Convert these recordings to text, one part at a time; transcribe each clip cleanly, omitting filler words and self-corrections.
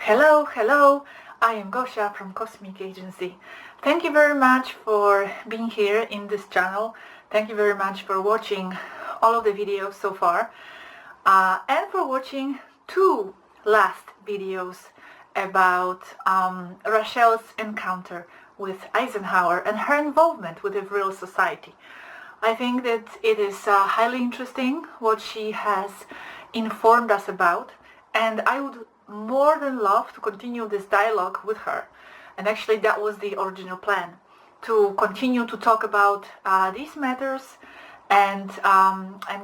Hello, I am Gosha from Cosmic Agency. Thank you very much for being here in this channel. Thank you very much for watching all of the videos so far and for watching two last videos about Rachel's encounter with Eisenhower and her involvement with the real society. I think that it is highly interesting what she has informed us about, and I would more than love to continue this dialogue with her. And actually that was the original plan, to continue to talk about these matters and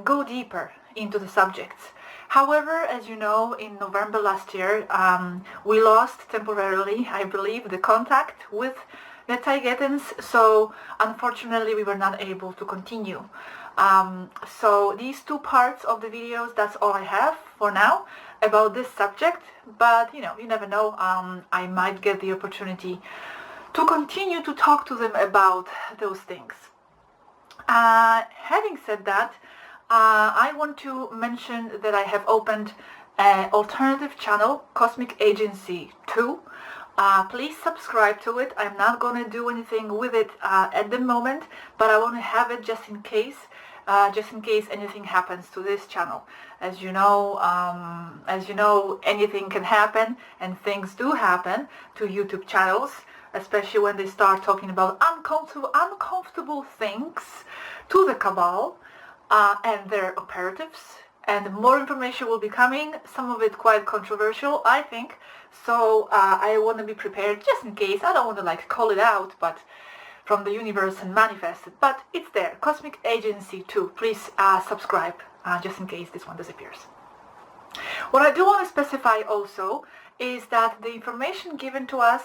go deeper into the subjects. However, as you know, in November last year, we lost temporarily, I believe, the contact with the Taigetans, so unfortunately we were not able to continue. So these two parts of the videos, that's all I have for now about this subject, but you never know, I might get the opportunity to continue to talk to them about those things. Having said that, I want to mention that I have opened an alternative channel, Cosmic Agency 2. Please subscribe to it. I'm not going to do anything with it at the moment, but I want to have it just in case anything happens to this channel. As you know, anything can happen, and things do happen to YouTube channels, especially when they start talking about uncomfortable things to the cabal and their operatives. And more information will be coming, some of it quite controversial, I think. So I want to be prepared just in case. I don't want to call it out, but from the universe and manifest it. But it's there, Cosmic Agency 2. Please subscribe just in case this one disappears. What I do want to specify also is that the information given to us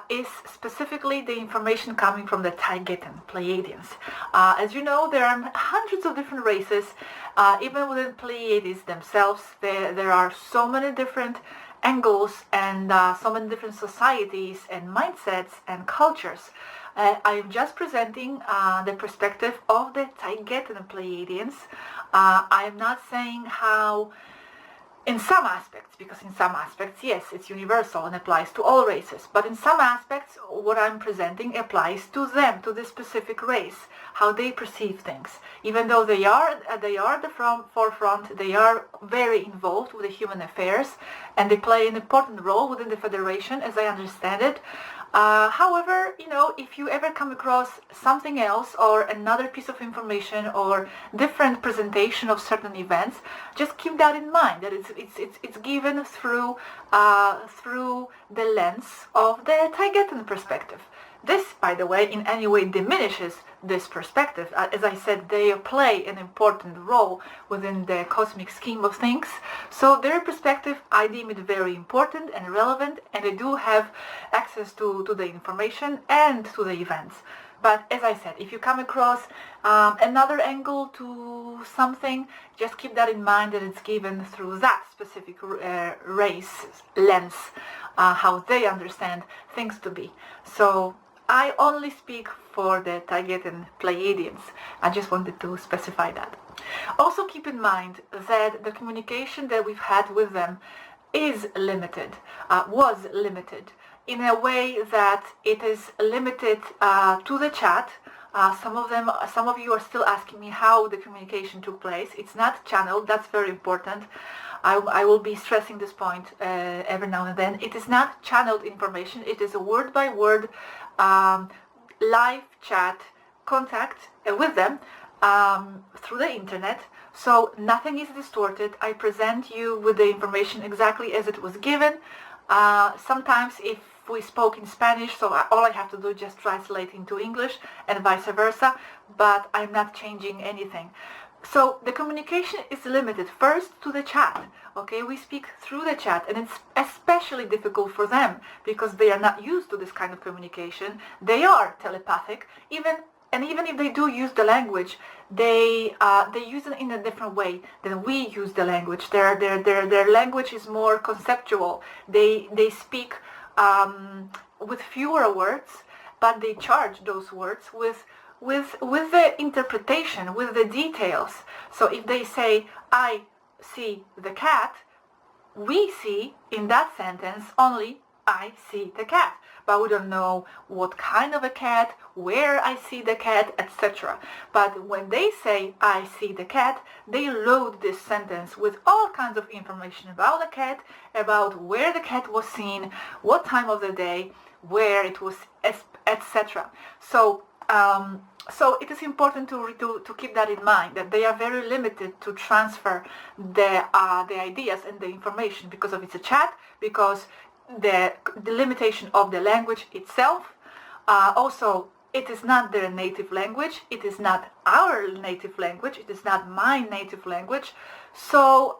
is specifically the information coming from the Taigetan Pleiadians. As you know, there are hundreds of different races. Even within Pleiades themselves, there are so many different angles and so many different societies and mindsets and cultures. I am just presenting the perspective of the Taigetan Pleiadians. I am not saying how, in some aspects, because in some aspects, yes, it's universal and applies to all races, but in some aspects, what I'm presenting applies to them, to this specific race, how they perceive things. Even though they are at the forefront, they are very involved with the human affairs, and they play an important role within the Federation, as I understand it. However, if you ever come across something else or another piece of information or different presentation of certain events, just keep that in mind, that it's given through the lens of the Taigetan perspective. This, by the way, in any way diminishes this perspective. As I said, they play an important role within the cosmic scheme of things. So their perspective, I deem it very important and relevant, and they do have access to the information and to the events. But as I said, if you come across another angle to something, just keep that in mind, that it's given through that specific race lens, how they understand things to be. So I only speak for the Taigetan Pleiadians. I just wanted to specify that. Also keep in mind that the communication that we've had with them is limited, was limited, in a way that it is limited to the chat. Some of you are still asking me how the communication took place. It's not channeled. That's very important. I will be stressing this point every now and then. It is not channeled information. It is a word-by-word live chat contact with them through the internet. So nothing is distorted. I present you with the information exactly as it was given. Sometimes if we spoke in Spanish, so all I have to do is just translate into English and vice versa, but I'm not changing anything. So the communication is limited first to the chat. Okay, we speak through the chat, and it's especially difficult for them because they are not used to this kind of communication. They are telepathic, even if they do use the language, they use it in a different way than we use the language. Their language is more conceptual. They speak with fewer words, but they charge those words with the interpretation, with the details. So if they say, I see the cat, we see in that sentence only I see the cat, but we don't know what kind of a cat, where I see the cat, etc. But when they say I see the cat, they load this sentence with all kinds of information about the cat, about where the cat was seen, what time of the day, where it was, etc. So it is important to keep that in mind, that they are very limited to transfer the ideas and the information because of it's a chat, because the limitation of the language itself. Also, it is not their native language, it is not our native language, it is not my native language. So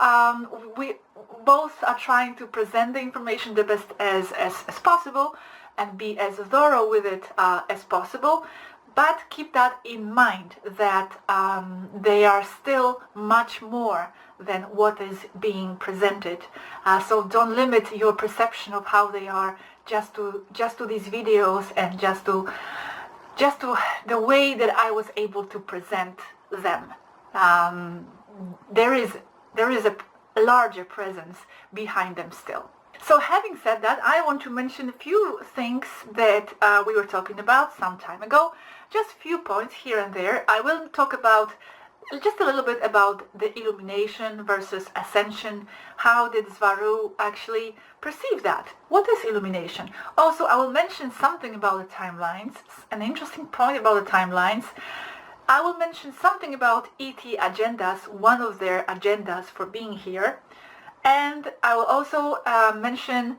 we both are trying to present the information the best as possible and be as thorough with it as possible. But keep that in mind, that they are still much more than what is being presented. So don't limit your perception of how they are just to these videos and just to the way that I was able to present them. There is a larger presence behind them still. So having said that, I want to mention a few things that we were talking about some time ago. Just a few points here and there. I will talk about just a little bit about the illumination versus ascension. How did Swaruu actually perceive that? What is illumination? Also, I will mention something about the timelines, an interesting point about the timelines. I will mention something about ET agendas, one of their agendas for being here. And I will also mention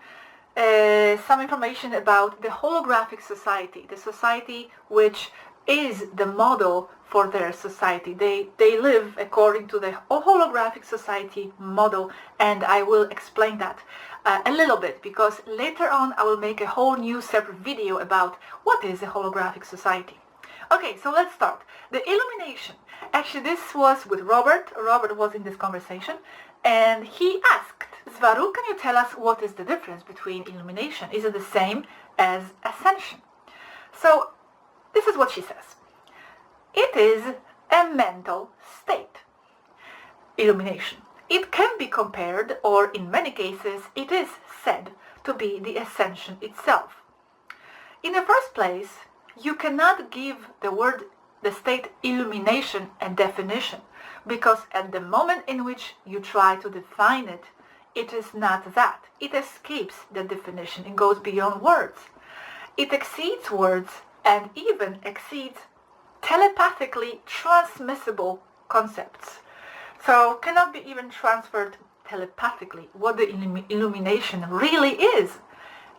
some information about the holographic society, the society which is the model for their society. They live according to the holographic society model, and I will explain that a little bit, because later on I will make a whole new separate video about what is a holographic society. Okay, so let's start. The illumination. Actually, this was with Robert. Robert was in this conversation, and he asked, Swaruu, can you tell us what is the difference between illumination? Is it the same as ascension? So this is what she says. It is a mental state. Illumination. It can be compared, or in many cases it is said, to be the ascension itself. In the first place, you cannot give the state illumination a definition, because at the moment in which you try to define it, it is not that. It escapes the definition. It goes beyond words. It exceeds words and even exceeds telepathically transmissible concepts. So cannot be even transferred telepathically what the illumination really is.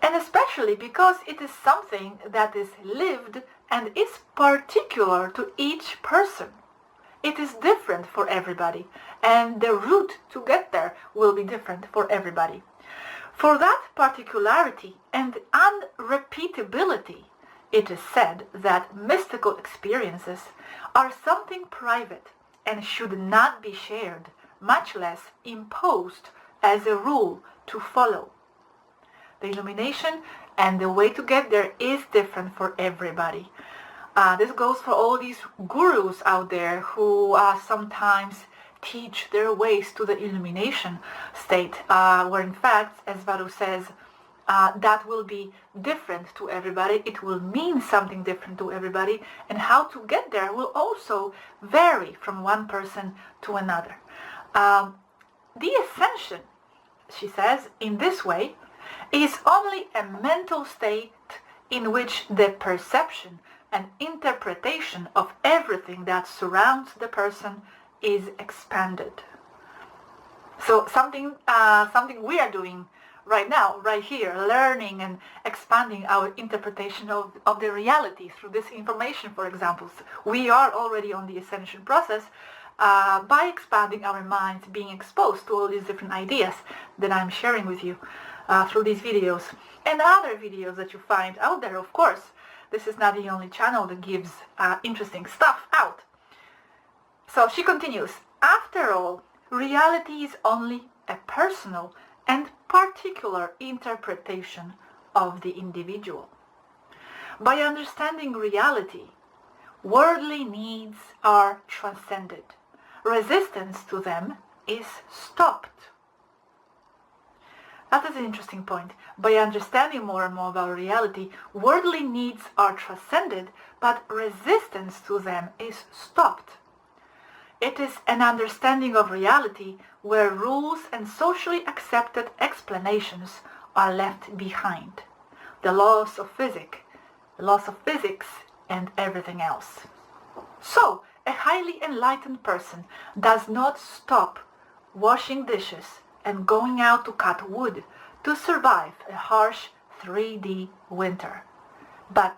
And especially because it is something that is lived and is particular to each person. It is different for everybody, and the route to get there will be different for everybody. For that particularity and unrepeatability, it is said that mystical experiences are something private and should not be shared, much less imposed as a rule to follow. The illumination and the way to get there is different for everybody. This goes for all these gurus out there who sometimes teach their ways to the illumination state, where in fact, as Swaruu says, that will be different to everybody. It will mean something different to everybody, and how to get there will also vary from one person to another. The ascension, she says, in this way, is only a mental state in which the perception and interpretation of everything that surrounds the person is expanded. So something we are doing right now, right here, learning and expanding our interpretation of the reality through this information, for example. We are already on the ascension process by expanding our minds, being exposed to all these different ideas that I'm sharing with you through these videos and other videos that you find out there, of course. This is not the only channel that gives interesting stuff out. So she continues, after all, reality is only a personal and particular interpretation of the individual. By understanding reality, worldly needs are transcended. Resistance to them is stopped. That is an interesting point. By understanding more and more about reality, worldly needs are transcended, but resistance to them is stopped. It is an understanding of reality where rules and socially accepted explanations are left behind. The laws of physics, and everything else. So, a highly enlightened person does not stop washing dishes and going out to cut wood to survive a harsh 3D winter. But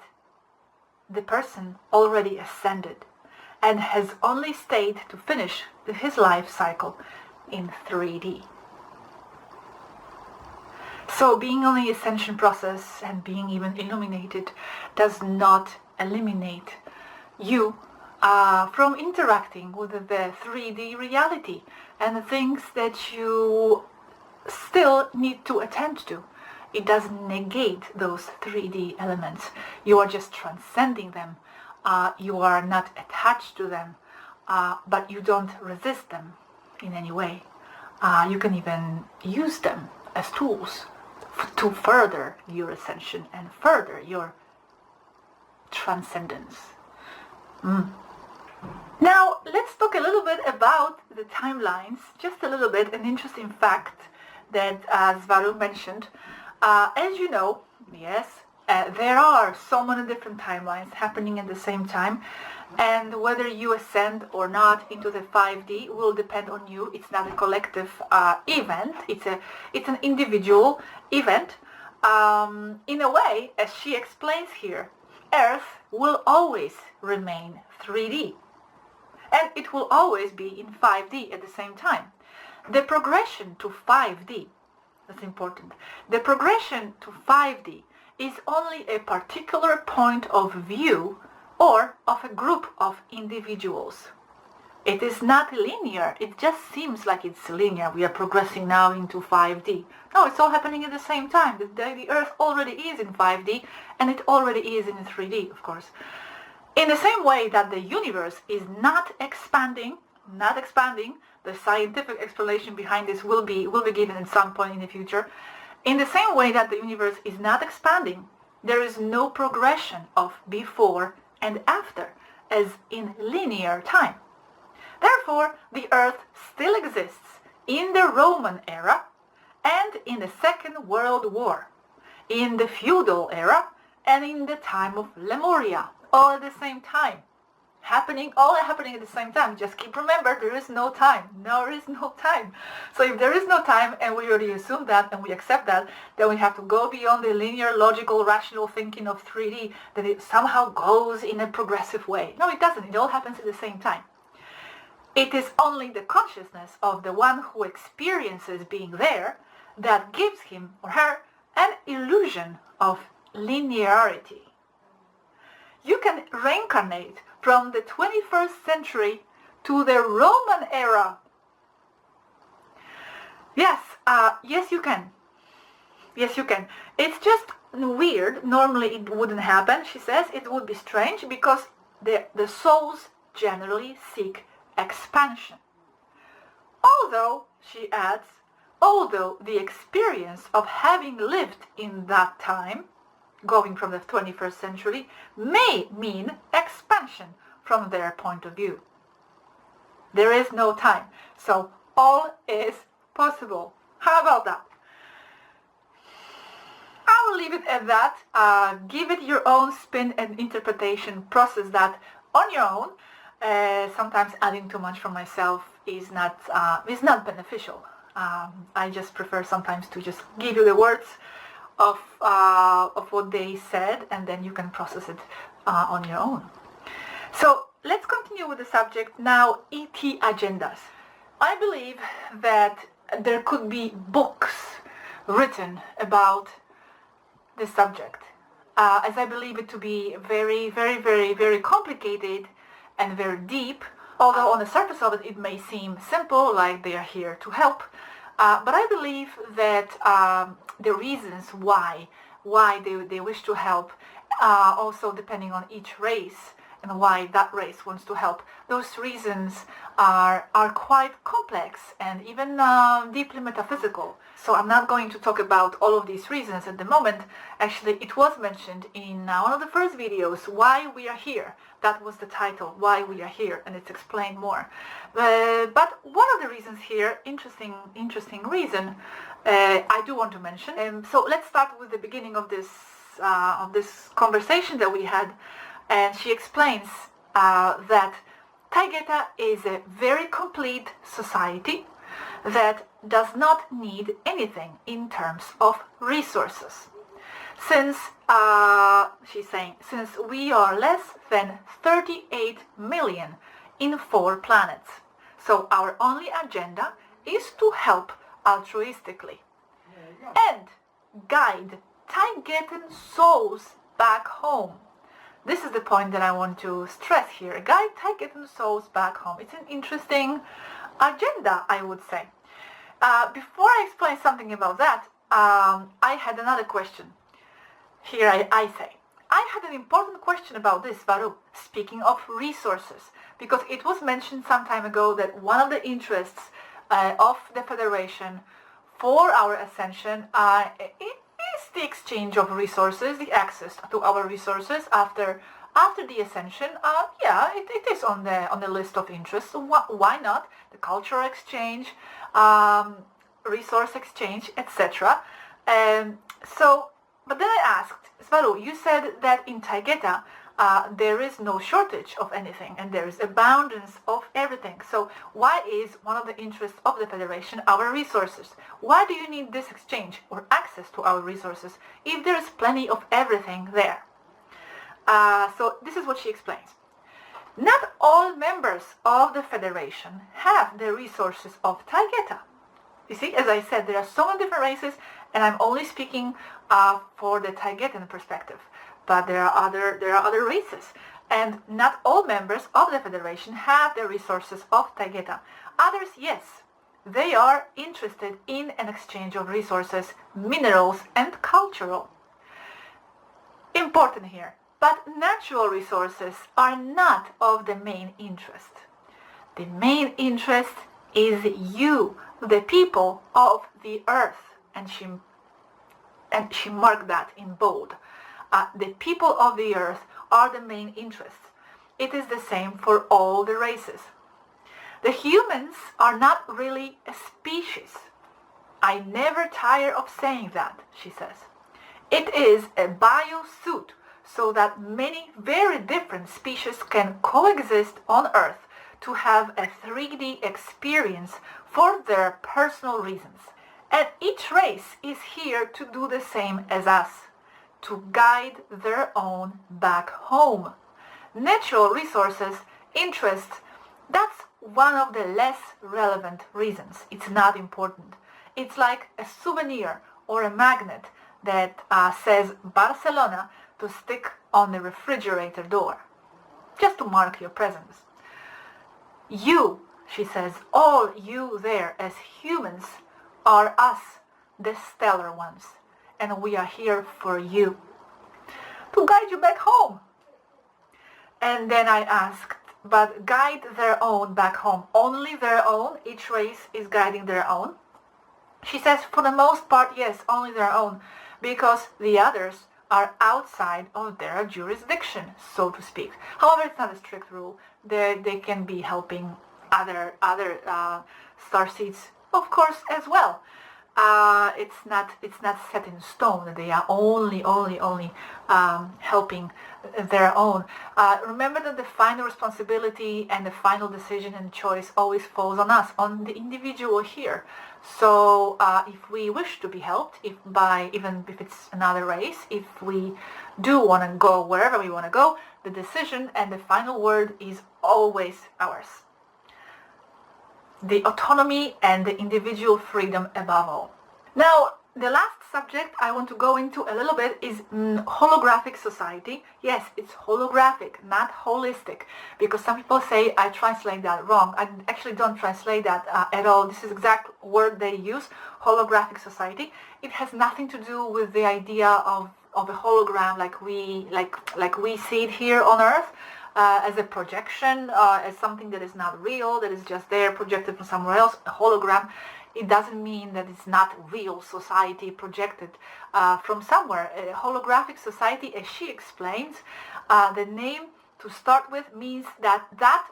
the person already ascended and has only stayed to finish his life cycle in 3D. So being on the ascension process and being even illuminated does not eliminate you from interacting with the 3D reality and the things that you still need to attend to. It doesn't negate those 3D elements. You are just transcending them. You are not attached to them, but you don't resist them in any way. You can even use them as tools to further your ascension and further your transcendence. Now, let's talk a little bit about the timelines. Just a little bit, an interesting fact that Swaruu mentioned. As you know, yes, there are so many different timelines happening at the same time, and whether you ascend or not into the 5D will depend on you. It's not a collective event. It's an individual event. In a way, as she explains here, Earth will always remain 3D, and it will always be in 5D at the same time. The progression to 5D, that's important, the progression to 5D is only a particular point of view or of a group of individuals. It is not linear. It just seems like it's linear. We are progressing now into 5D. No, it's all happening at the same time. The Earth already is in 5D, and it already is in 3D, of course. In the same way that the universe is not expanding, the scientific explanation behind this will be given at some point in the future. In the same way that the universe is not expanding, there is no progression of before and after, as in linear time. Therefore, the Earth still exists in the Roman era and in the Second World War, in the feudal era and in the time of Lemuria, all at the same time. All happening at the same time. Just keep remember, there is no time. There is no time. So if there is no time, and we already assume that and we accept that, then we have to go beyond the linear, logical, rational thinking of 3D, that it somehow goes in a progressive way. No, it doesn't. It all happens at the same time. It is only the consciousness of the one who experiences being there that gives him or her an illusion of linearity. You can reincarnate from the 21st century to the Roman era. Yes, yes you can. Yes, you can. It's just weird. Normally it wouldn't happen, she says. It would be strange because the souls generally seek expansion. Although, she adds, although the experience of having lived in that time, going from the 21st century, may mean expansion from their point of view. There is no time, so all is possible. How about that? I will leave it at that. Give it your own spin and interpretation. Process that on your own. Sometimes adding too much from myself is not beneficial. I just prefer sometimes to just give you the words of what they said, and then you can process it on your own. So let's continue with the subject now. ET agendas. I believe that there could be books written about this subject, as I believe it to be very, very, very, very complicated and very deep. Although on the surface of it, it may seem simple, like they are here to help. But I believe that the reasons why they wish to help, also depending on each race and why that race wants to help. Those reasons are quite complex and even deeply metaphysical. So I'm not going to talk about all of these reasons at the moment. Actually, it was mentioned in one of the first videos, Why We Are Here. That was the title, Why We Are Here, and it's explained more. But one of the reasons here, interesting reason, I do want to mention. So let's start with the beginning of this conversation that we had, and she explains that Taygeta is a very complete society that does not need anything in terms of resources. Since, she's saying, since we are less than 38 million in 4 planets. So our only agenda is to help altruistically and guide Taygetan souls back home. This is the point that I want to stress here. Guide Taygetan souls back home. It's an interesting agenda, I would say. Before I explain something about that, I had another question. Here I say, I had an important question about this, Swaruu, speaking of resources, because it was mentioned some time ago that one of the interests of the Federation for our ascension is the exchange of resources, the access to our resources after the ascension. Yeah, it is on the list of interests. So why not? The cultural exchange, resource exchange, etc. But then I asked, Swaruu, you said that in Taygeta there is no shortage of anything and there is abundance of everything. So why is one of the interests of the Federation our resources? Why do you need this exchange or access to our resources if there is plenty of everything there? So this is what she explains. Not all members of the Federation have the resources of Taygeta. You see, as I said, there are so many different races, and I'm only speaking for the Taygetan perspective. But there are other races, and not all members of the Federation have the resources of Taygeta. Others, yes, they are interested in an exchange of resources, minerals, and cultural. Important here, but natural resources are not of the main interest. The main interest is you, the people of the earth, and she marked that in bold. The people of the earth are the main interest. It is the same for all the races. The humans are not really a species. I never tire of saying that, she says. It is a biosuit so that many very different species can coexist on Earth to have a 3D experience for their personal reasons. And each race is here to do the same as us, to guide their own back home. Natural resources, interests, that's one of the less relevant reasons. It's not important. It's like a souvenir or a magnet that says Barcelona to stick on the refrigerator door, just to mark your presence. You, she says, all you there as humans are us, the stellar ones. And we are here for you, to guide you back home. And then I asked, but guide their own back home, only their own? Each race is guiding their own? She says, for the most part, yes, only their own, because the others are outside of their jurisdiction, so to speak. However, it's not a strict rule. They can be helping other starseeds, of course, as well. It's not set in stone that they are only helping their own. Remember that the final responsibility and the final decision and choice always falls on us, on the individual here. So if we wish to be helped, even if it's another race, if we do want to go wherever we want to go, the decision and the final word is always ours. The autonomy and the individual freedom above all. Now, the last subject I want to go into a little bit is holographic society. Yes, it's holographic, not holistic, because some people say I translate that wrong. I actually don't translate that at all. This is the exact word they use, holographic society. It has nothing to do with the idea of a hologram like we see it here on Earth. as a projection, as something that is not real, that is just there projected from somewhere else, a hologram. It doesn't mean that it's not real society projected from somewhere. A holographic society, as she explains, the name to start with means that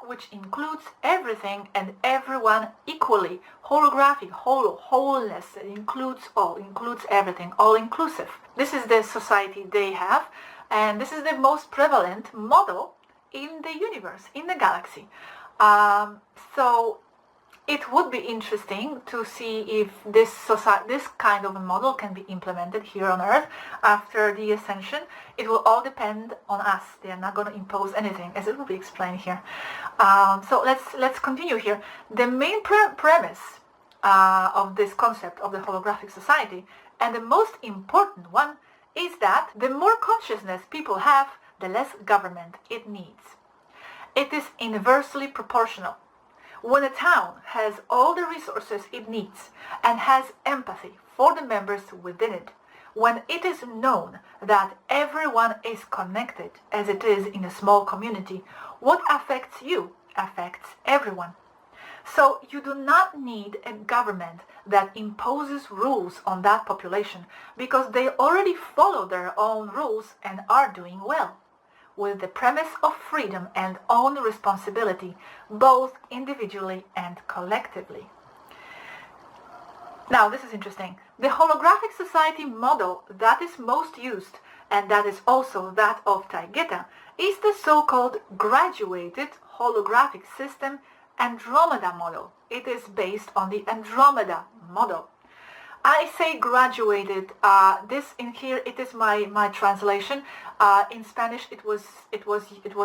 which includes everything and everyone equally. Holographic, wholeness, it includes all, includes everything, all inclusive. This is the society they have, and this is the most prevalent model in the universe, in the galaxy. So it would be interesting to see if this kind of a model can be implemented here on Earth after the ascension. It will all depend on us. They are not going to impose anything, as it will be explained here. So let's continue here. The main premise of this concept of the holographic society, and the most important one, is that the more consciousness people have, the less government it needs. It is inversely proportional. When a town has all the resources it needs and has empathy for the members within it, when it is known that everyone is connected as it is in a small community, what affects you affects everyone. So you do not need a government that imposes rules on that population, because they already follow their own rules and are doing well, with the premise of freedom and own responsibility, both individually and collectively. Now, this is interesting. The holographic society model that is most used, and that is also that of Taygeta, is the so-called graduated holographic system Andromeda model. It is based on the Andromeda model. I say graduated. This in here, it is my translation. In Spanish, it was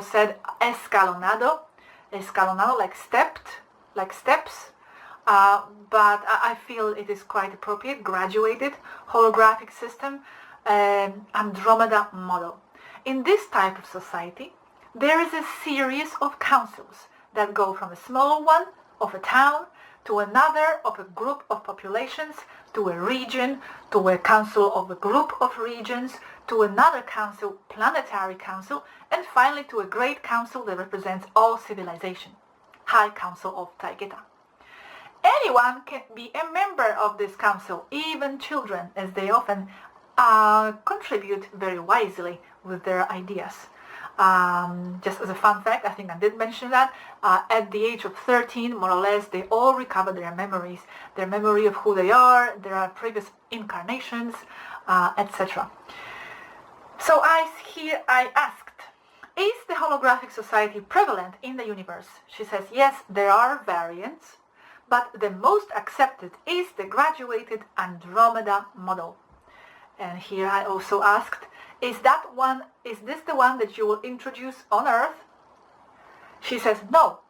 said escalonado, like steps. But I feel it is quite appropriate. Graduated holographic system, Andromeda model. In this type of society, there is a series of councils that go from a small one of a town to another of a group of populations, to a region, to a council of a group of regions, to another council, planetary council, and finally to a great council that represents all civilization, High Council of Taygeta. Anyone can be a member of this council, even children, as they often contribute very wisely with their ideas. Just as a fun fact, I think I did mention that, at the age of 13, more or less, they all recover their memories, their memory of who they are, their previous incarnations, etc. So I asked, is the holographic society prevalent in the universe? She says, yes, there are variants, but the most accepted is the graduated Andromeda model. And here I also asked, is this the one that you will introduce on Earth? She says, no,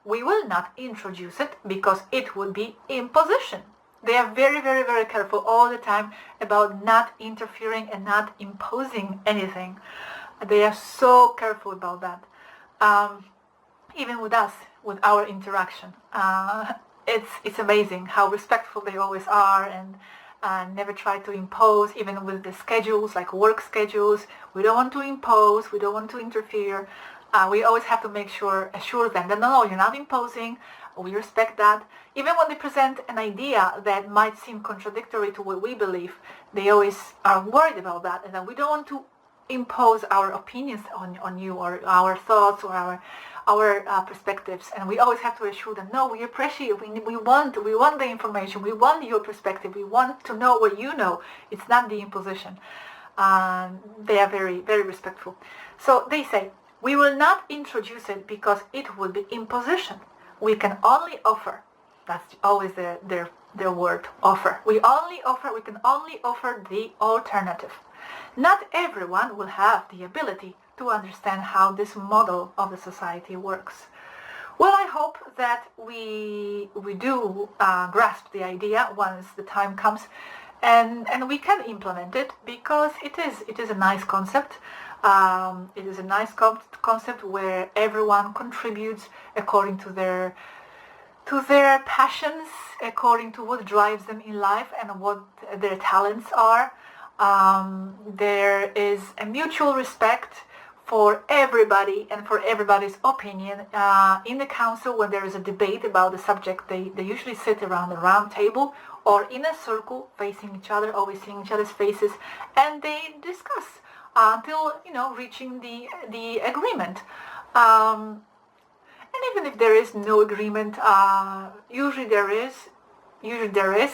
we will not introduce it because it would be imposition. They are very, very, very careful all the time about not interfering and not imposing anything. They are so careful about that. Even with us, with our interaction. It's amazing how respectful they always are, and never try to impose, even with the schedules, like work schedules. We don't want to impose, we don't want to interfere. We always have to assure them that no, you're not imposing, we respect that. Even when they present an idea that might seem contradictory to what we believe, they always are worried about that, and that we don't want to impose our opinions on you, or our thoughts, or our perspectives. And we always have to assure them, no, we appreciate, we want the information, we want your perspective, we want to know what you know. It's not the imposition. They are very, very respectful. So they say, we will not introduce it because it would be imposition. We can only offer. That's always their word, offer. We can only offer the alternative. Not everyone will have the ability to understand how this model of the society works. Well, I hope that we do grasp the idea once the time comes, and we can implement it, because it is a nice concept. It is a nice concept where everyone contributes according to their passions, according to what drives them in life and what their talents are. There is a mutual respect for everybody and for everybody's opinion. In the council, when there is a debate about the subject, they usually sit around a round table or in a circle facing each other, always seeing each other's faces, and they discuss until, reaching the agreement. And even if there is no agreement, usually there is,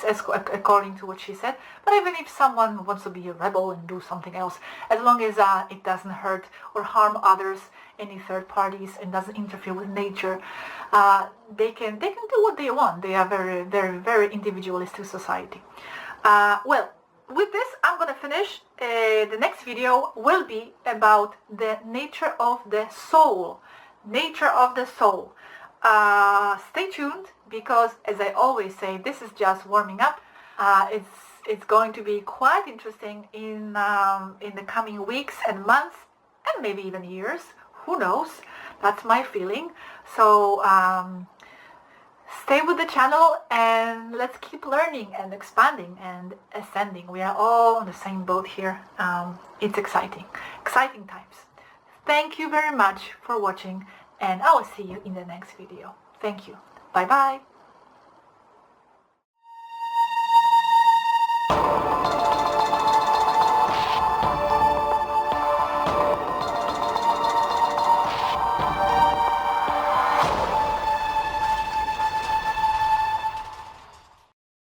as according to what she said. But even if someone wants to be a rebel and do something else, as long as it doesn't hurt or harm others, any third parties, and doesn't interfere with nature, they can do what they want. They are very, very, very individualistic society. Well, with this, I'm gonna finish. The next video will be about the nature of the soul. Nature of the soul. Stay tuned, because as I always say, this is just warming up. It's going to be quite interesting in the coming weeks and months, and maybe even years. Who knows? That's my feeling. So stay with the channel and let's keep learning and expanding and ascending. We are all on the same boat here. It's exciting times. Thank you very much for watching, and I will see you in the next video. Thank you. Bye bye.